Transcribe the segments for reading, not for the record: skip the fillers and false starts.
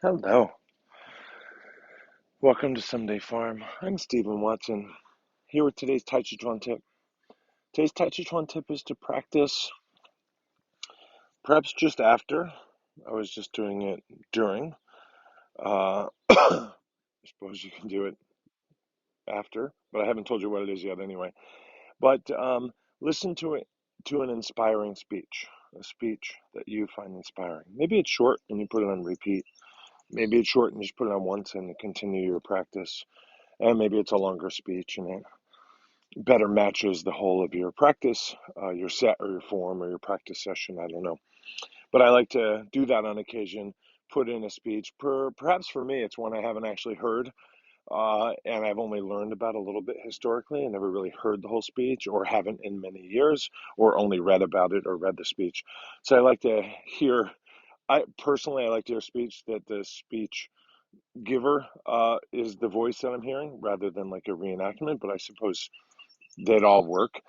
Hello. Welcome to Someday Farm. I'm Stephen Watson, here with today's Tàijíquán Tip. Today's Tàijíquán Tip is to practice perhaps just after. I was just doing it during. I suppose you can do it after, but I haven't told you what it is yet anyway. But listen to an inspiring speech, a speech that you find inspiring. Maybe it's short and you put it on repeat. Maybe it's short and you just put it on once and continue your practice. And maybe it's a longer speech and it better matches the whole of your practice, your set or your form or your practice session. I don't know. But I like to do that on occasion, put in a speech. Perhaps for me, it's one I haven't actually heard. And I've only learned about a little bit historically and never really heard the whole speech or haven't in many years or only read about it or read the speech. So I like to hear, I like to hear speech that the speech giver is the voice that I'm hearing rather than like a reenactment. But I suppose they'd all work.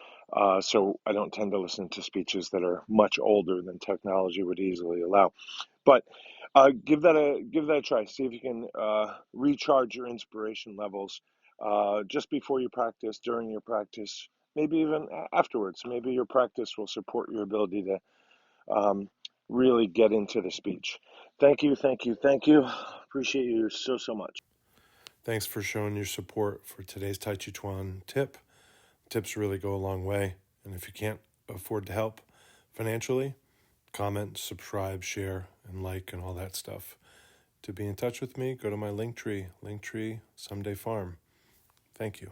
So I don't tend to listen to speeches that are much older than technology would easily allow. But give that a try. See if you can recharge your inspiration levels just before you practice, during your practice, maybe even afterwards. Maybe your practice will support your ability to really get into the speech. Thank you, thank you, thank you. Appreciate you so much. Thanks for showing your support for today's Tàijíquán tip. Tips really go a long way. And if you can't afford to help financially, comment, subscribe, share, and like, and all that stuff. To be in touch with me, go to my Linktree, Someday Farm. Thank you.